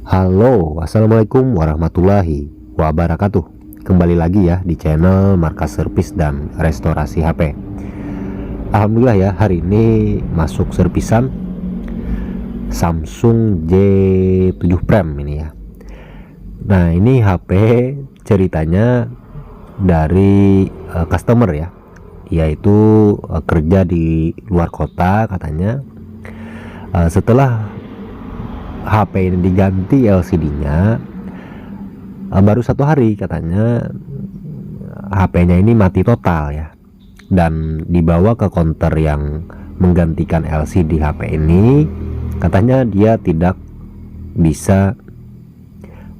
Halo, assalamualaikum warahmatullahi wabarakatuh. Kembali lagi ya di channel Markas Servis dan Restorasi HP. Alhamdulillah ya, hari ini masuk servisan Samsung J7 Prime ini ya. Nah, ini HP ceritanya dari customer ya, yaitu kerja di luar kota katanya. Setelah HP ini diganti LCD-nya, baru 1 hari katanya HP-nya ini mati total ya, dan dibawa ke counter yang menggantikan LCD HP ini. Katanya dia tidak bisa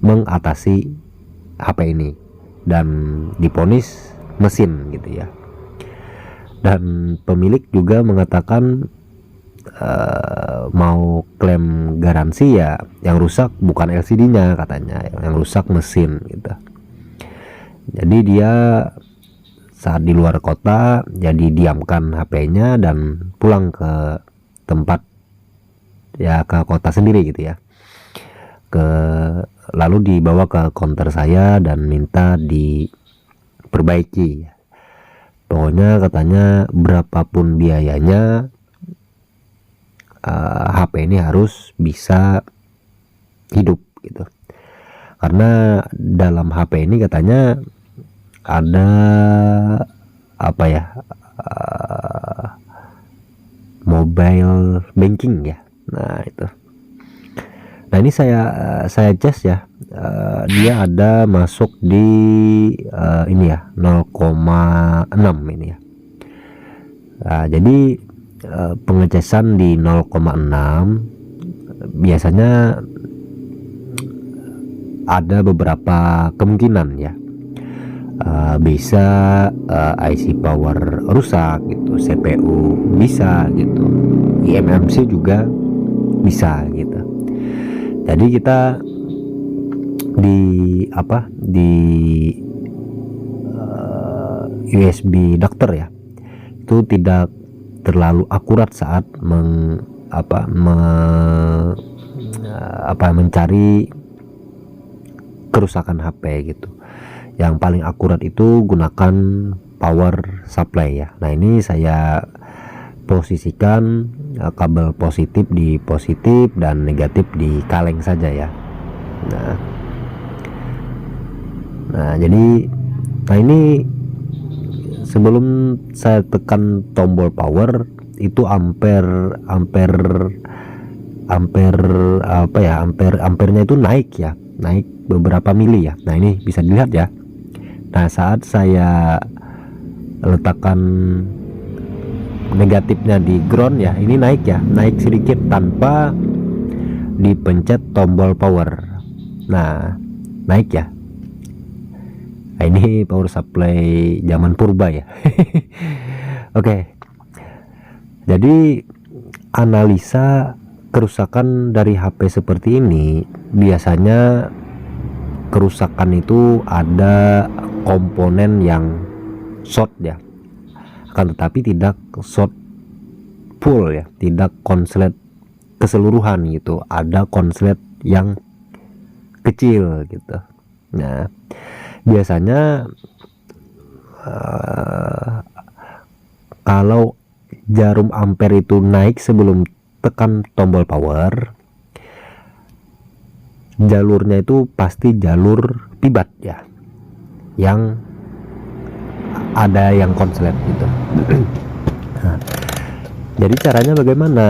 mengatasi HP ini dan diponis mesin gitu ya. Dan pemilik juga mengatakan mau klaim garansi ya, yang rusak bukan LCD-nya katanya, yang rusak mesin gitu. Jadi dia saat di luar kota jadi diamkan HP-nya dan pulang ke tempat ya, ke kota sendiri gitu ya, lalu dibawa ke counter saya dan minta diperbaiki. Pokoknya katanya berapapun biayanya, HP ini harus bisa hidup gitu, karena dalam HP ini katanya ada apa ya, mobile banking ya. Nah itu, nah ini saya cek ya, dia ada masuk di ini ya 0,6 ini ya. Nah, jadi pengecesan di 0,6 biasanya ada beberapa kemungkinan ya, bisa IC power rusak gitu, CPU bisa gitu, eMMC juga bisa gitu. Jadi kita di USB dokter ya, itu tidak terlalu akurat saat mencari kerusakan HP gitu. Yang paling akurat itu gunakan power supply ya. Nah ini saya posisikan kabel positif di positif dan negatif di kaleng saja ya. Nah jadi ini sebelum saya tekan tombol power itu ampernya itu naik beberapa mili ya. Nah ini bisa dilihat ya. Nah saat saya letakkan negatifnya di ground ya, ini naik sedikit tanpa dipencet tombol power. Nah naik ya. Nah, ini power supply zaman purba ya. Oke. Jadi analisa kerusakan dari HP seperti ini, biasanya kerusakan itu ada komponen yang short ya, akan tetapi tidak short full ya, tidak konslet keseluruhan gitu, ada konslet yang kecil gitu. Nah biasanya kalau jarum ampere itu naik sebelum tekan tombol power, jalurnya itu pasti jalur pibat ya, yang ada yang konslet gitu. Nah, jadi caranya bagaimana?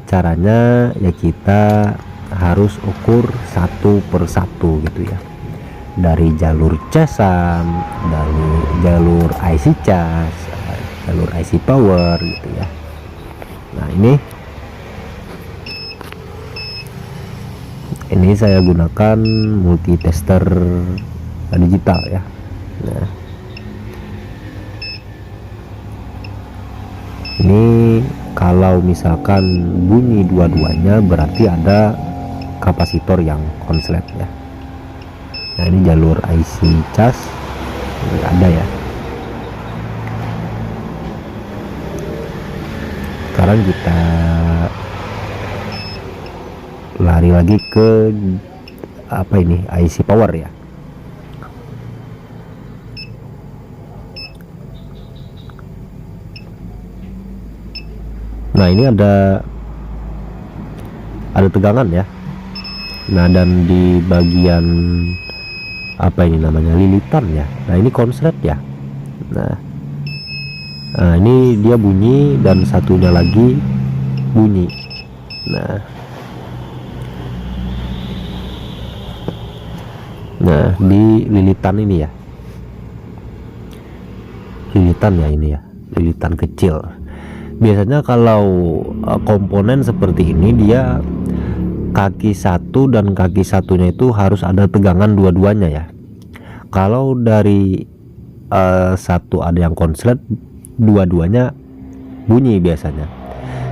Caranya ya kita harus ukur satu persatu gitu ya, dari jalur casan, dari jalur IC cas, jalur IC power gitu ya. Nah ini saya gunakan multitester digital ya. Nah ini kalau misalkan bunyi dua-duanya berarti ada kapasitor yang konslet ya. Nah ini jalur IC cas ada ya. Sekarang kita lari lagi ke apa ini, IC power ya. Nah ini ada tegangan ya. Nah dan di bagian apa ini namanya, lilitan ya. Nah ini konslet ya. Nah, ini dia bunyi dan satunya lagi bunyi. Nah di lilitan ini ya, lilitan ya, ini ya, lilitan kecil. Biasanya kalau komponen seperti ini dia kaki satu dan kaki satunya itu harus ada tegangan dua-duanya ya. Kalau dari satu ada yang konslet, dua-duanya bunyi biasanya.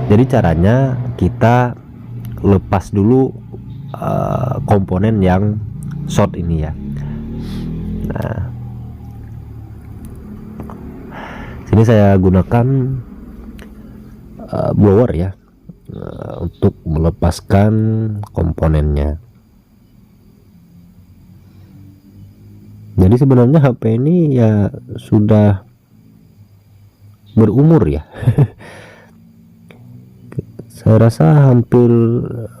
Jadi caranya kita lepas dulu komponen yang short ini ya. Nah sini saya gunakan blower ya, untuk melepaskan komponennya. Jadi sebenarnya HP ini ya sudah berumur ya. Saya rasa hampir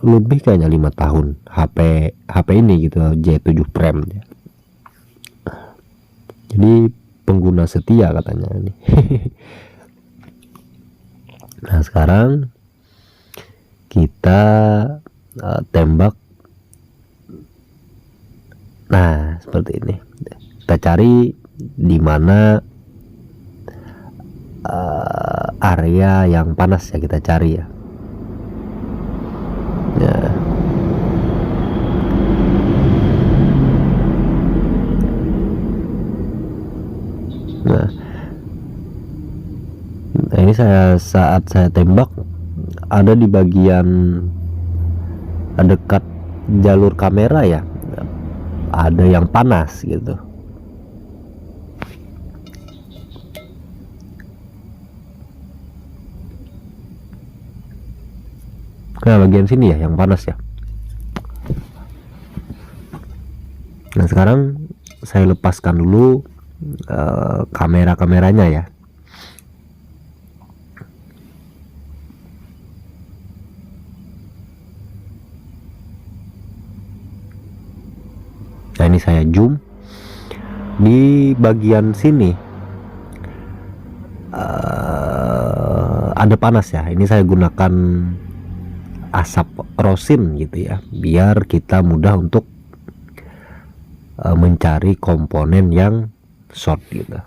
lebih, kayaknya 5 tahun HP ini gitu, J7 Prime ya. Jadi pengguna setia katanya ini. Nah sekarang kita tembak. Nah seperti ini, kita cari di mana area yang panas ya, kita cari ya. Nah ini saat saya tembak ada di bagian dekat jalur kamera ya, ada yang panas gitu. Nah bagian sini ya yang panas ya. Nah sekarang saya lepaskan dulu kameranya ya. Nah ini saya zoom di bagian sini, ada panas ya. Ini saya gunakan asap rosin gitu ya, biar kita mudah untuk mencari komponen yang short gitu.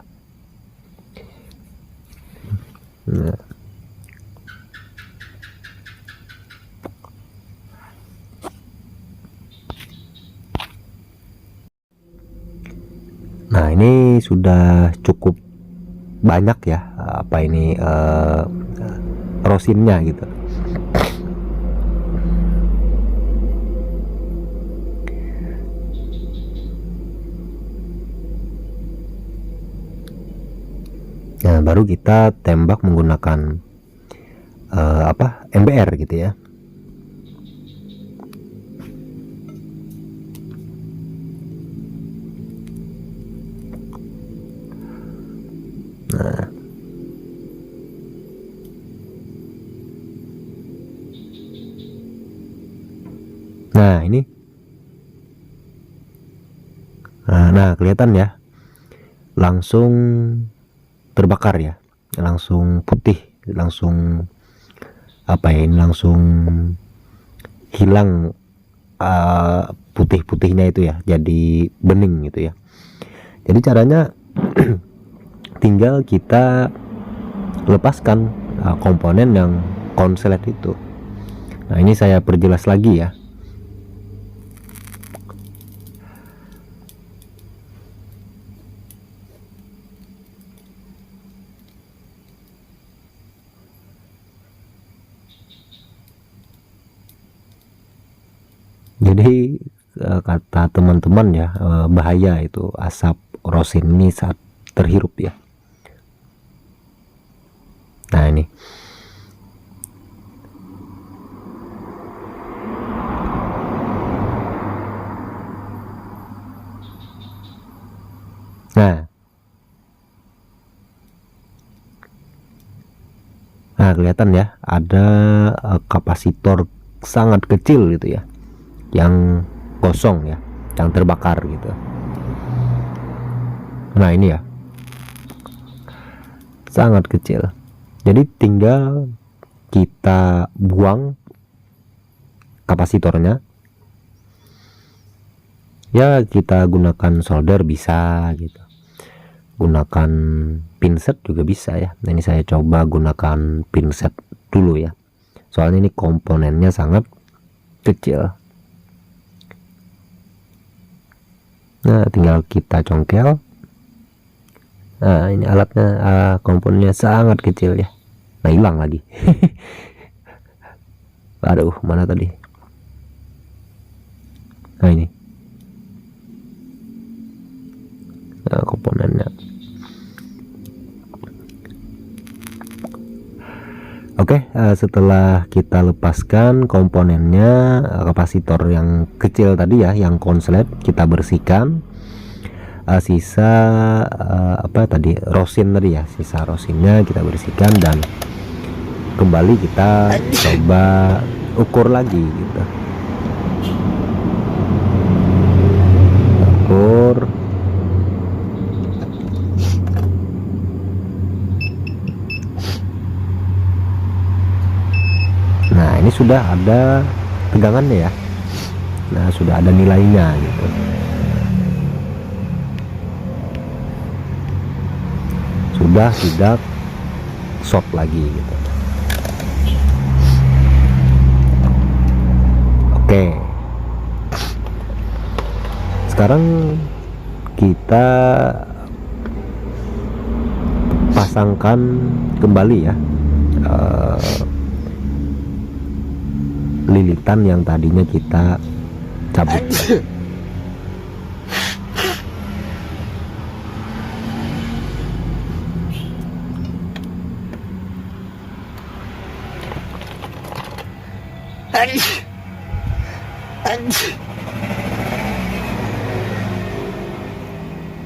Nah ini sudah cukup banyak ya, apa ini rosinnya gitu. Nah baru kita tembak menggunakan MBR gitu ya. Nah ini, nah kelihatan ya, langsung terbakar ya, langsung putih, langsung apa ya, ini langsung hilang putih-putihnya itu ya, jadi bening gitu ya. Jadi caranya tinggal kita lepaskan komponen yang konslet itu. Nah ini saya perjelas lagi ya. Jadi kata teman-teman ya, bahaya itu asap rosin ini saat terhirup ya. Nah ini Nah, kelihatan ya, ada kapasitor sangat kecil gitu ya, yang kosong ya, yang terbakar gitu. Nah ini ya, sangat kecil. Jadi tinggal kita buang kapasitornya. Ya kita gunakan solder bisa gitu, gunakan pinset juga bisa ya. Nah ini saya coba gunakan pinset dulu ya, soalnya ini komponennya sangat kecil. Nah tinggal kita congkel. Nah ini alatnya, komponennya sangat kecil ya. Nah hilang lagi. Aduh, mana tadi? Nah ini, nah, komponennya. Oke, setelah kita lepaskan komponennya, kapasitor yang kecil tadi ya, yang konslet, kita bersihkan. Sisa apa tadi, rosin tadi ya, sisa rosinnya kita bersihkan dan kembali kita coba ukur lagi gitu. Ukur. Nah ini sudah ada tegangannya ya. Nah sudah ada nilainya gitu. Sudah tidak short lagi gitu. Oke, sekarang kita pasangkan kembali ya lilitan yang tadinya kita cabut.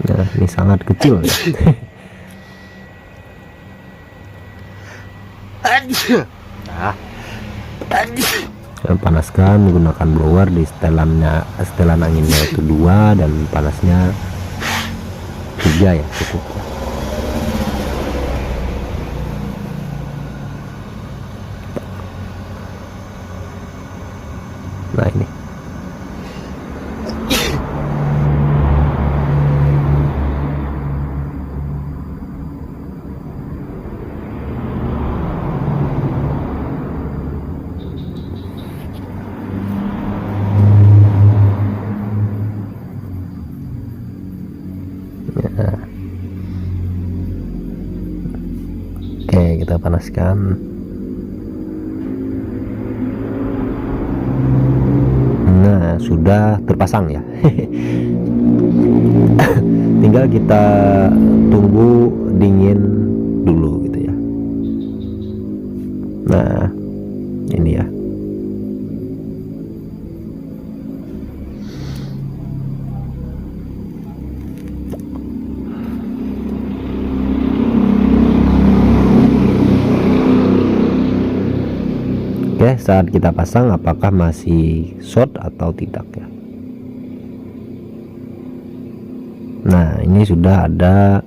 Nah ini sangat kecil ya. Nah, panaskan menggunakan blower di setelan anginnya itu 2 dan panasnya 3 ya, cukup. Nah ini ya. Oke, kita panaskan. Nah sudah terpasang ya. Tinggal kita tunggu dingin dulu gitu ya. Nah ini ya. Oke, saat kita pasang apakah masih short atau tidak ya. Nah ini sudah ada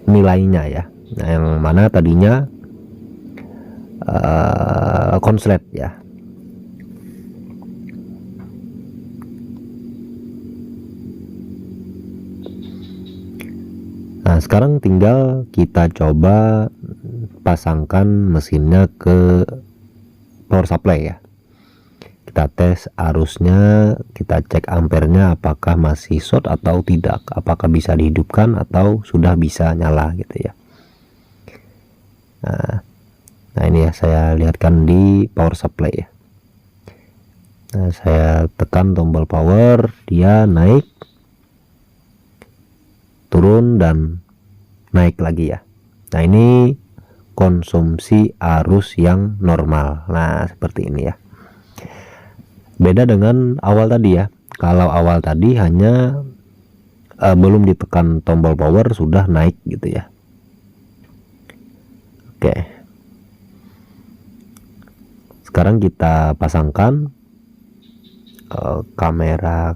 nilainya ya. Nah yang mana tadinya konslet ya. Nah sekarang tinggal kita coba pasangkan mesinnya ke power supply ya. Kita tes arusnya, kita cek ampernya apakah masih short atau tidak, apakah bisa dihidupkan atau sudah bisa nyala gitu ya. Nah ini ya, saya lihatkan di power supply ya. Nah saya tekan tombol power, dia naik, turun dan naik lagi ya. Nah ini konsumsi arus yang normal. Nah seperti ini ya, beda dengan awal tadi ya. Kalau awal tadi hanya belum ditekan tombol power sudah naik gitu ya. Oke, sekarang kita pasangkan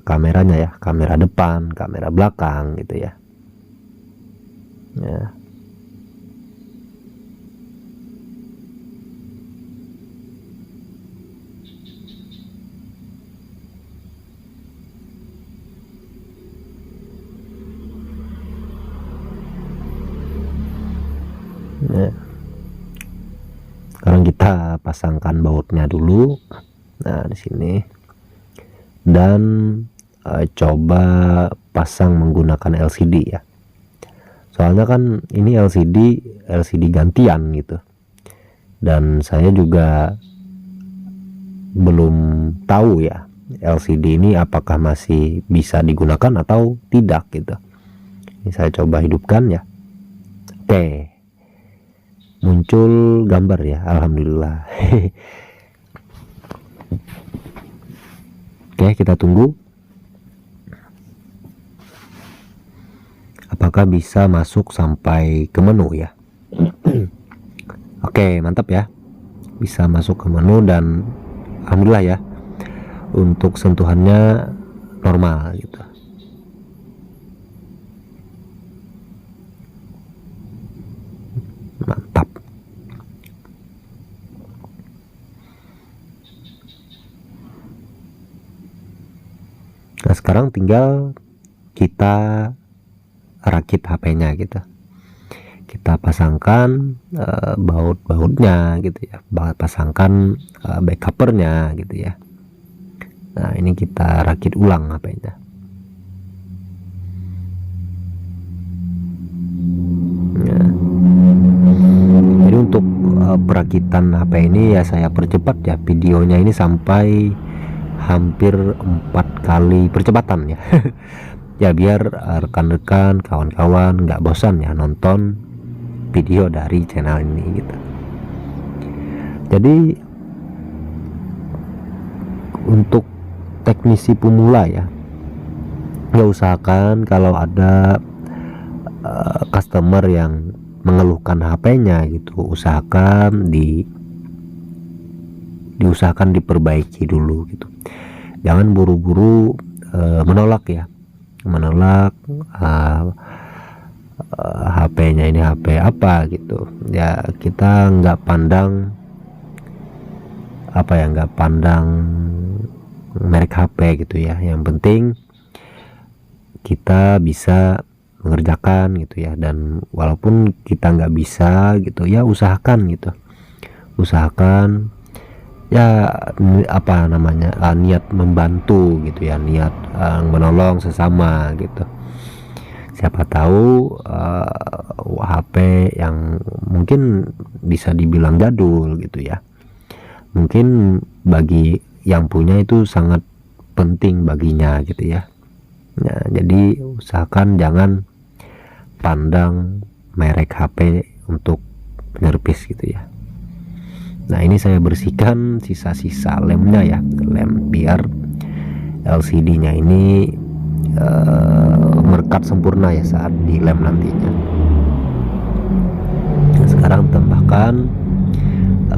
kameranya ya, kamera depan, kamera belakang gitu ya. Ya. Nah, sekarang kita pasangkan bautnya dulu. Nah, di sini dan coba pasang menggunakan LCD ya. Soalnya kan ini LCD gantian gitu. Dan saya juga belum tahu ya LCD ini apakah masih bisa digunakan atau tidak gitu. Ini saya coba hidupkan ya. Oke, muncul gambar ya, alhamdulillah. Oke, kita tunggu apakah bisa masuk sampai ke menu ya. Oke, mantap ya, bisa masuk ke menu dan alhamdulillah ya, untuk sentuhannya normal gitu. Mantap. Nah, sekarang tinggal kita rakit HP-nya gitu. Kita pasangkan baut-bautnya gitu ya, pasangkan back covernya gitu ya. Nah, ini kita rakit ulang HP-nya. Nah, jadi untuk perakitan HP ini ya saya percepat ya videonya ini sampai hampir 4 kali percepatan ya. Ya biar rekan-rekan, kawan-kawan nggak bosan ya nonton video dari channel ini gitu. Jadi untuk teknisi pemula ya, usahakan kalau ada customer yang mengeluhkan HP-nya gitu, usahakan diusahakan diperbaiki dulu gitu. Jangan buru-buru menolak ya, menolak HP-nya ini HP apa gitu ya. Kita nggak pandang nggak pandang merek HP gitu ya, yang penting kita bisa mengerjakan gitu ya. Dan walaupun kita nggak bisa gitu ya, usahakan gitu, usahakan ya niat membantu gitu ya, niat menolong sesama gitu. Siapa tahu HP yang mungkin bisa dibilang jadul gitu ya, mungkin bagi yang punya itu sangat penting baginya gitu ya. Nah, jadi usahakan jangan pandang merek HP untuk servis gitu ya. Nah, ini saya bersihkan sisa-sisa lemnya ya, lem, biar LCD-nya ini merekat sempurna ya saat di lem nantinya. Nah, sekarang tambahkan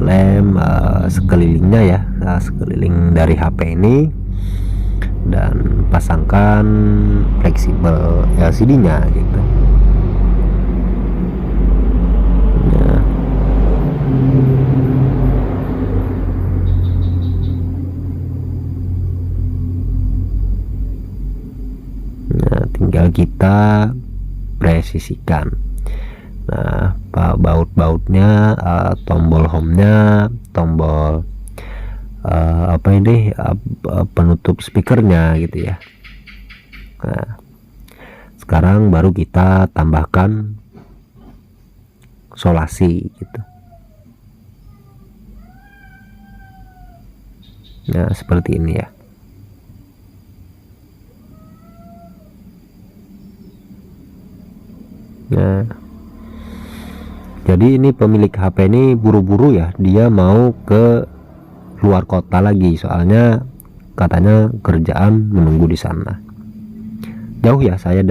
lem sekelilingnya ya, sekeliling dari HP ini, dan pasangkan fleksibel LCD-nya gitu. Nah, tinggal kita presisikan. Nah, baut-bautnya, tombol home-nya, tombol penutup speakernya gitu ya. Nah, sekarang baru kita tambahkan solasi gitu. Nah, seperti ini ya. Nah, jadi ini pemilik HP ini buru-buru ya, dia mau ke luar kota lagi, soalnya katanya kerjaan menunggu di sana. jauh ya saya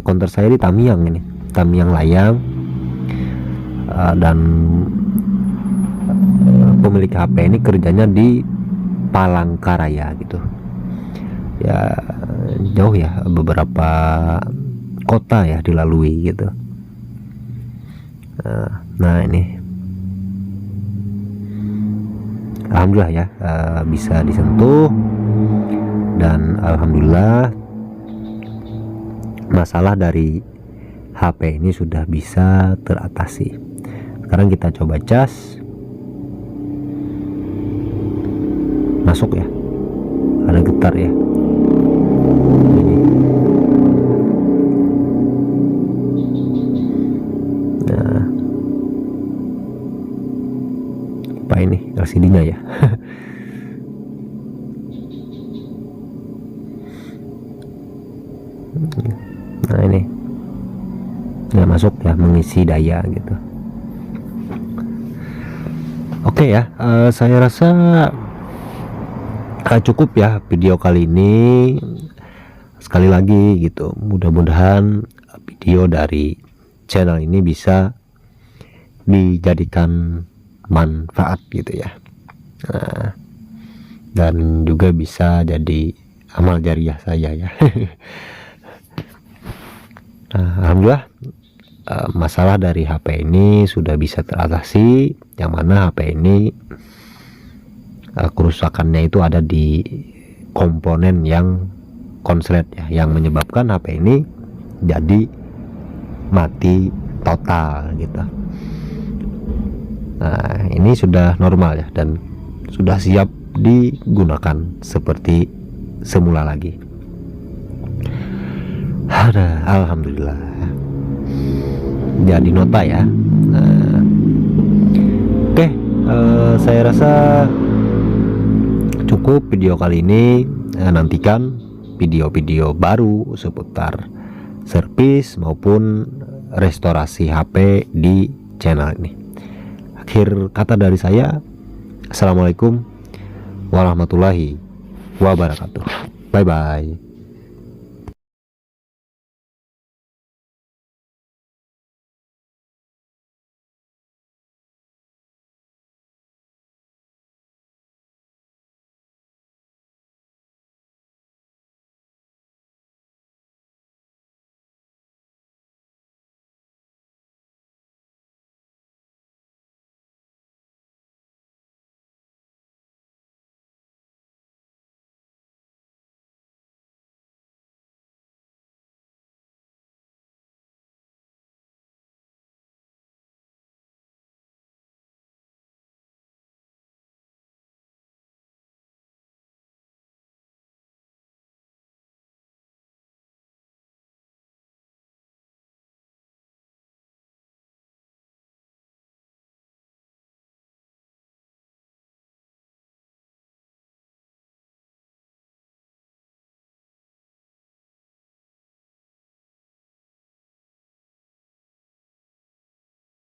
counter saya di Tamiang ini, Tamiang Layang. Dan pemilik HP ini kerjanya di Palangkaraya gitu ya, jauh ya, beberapa kota ya dilalui gitu. Nah ini alhamdulillah ya, bisa disentuh, dan alhamdulillah masalah dari HP ini sudah bisa teratasi. Sekarang kita coba cas, masuk ya, ada getar ya. Ini. Nah, apa ini LCD-nya ya? Nah ini nggak masuk ya, mengisi daya gitu. Oke ya, saya rasa cukup ya video kali ini. Sekali lagi gitu, mudah-mudahan video dari channel ini bisa dijadikan manfaat gitu ya, dan juga bisa jadi amal jariah saya ya. Nah, alhamdulillah masalah dari HP ini sudah bisa teratasi, yang mana HP ini kerusakannya itu ada di komponen yang konslet ya, yang menyebabkan HP ini jadi mati total gitu. Nah ini sudah normal ya, dan sudah siap digunakan seperti semula lagi. Alhamdulillah jadi nota ya. Oke, saya rasa cukup video kali ini. Nantikan video-video baru seputar servis maupun restorasi HP di channel ini. Akhir kata dari saya, assalamualaikum warahmatullahi wabarakatuh. Bye bye.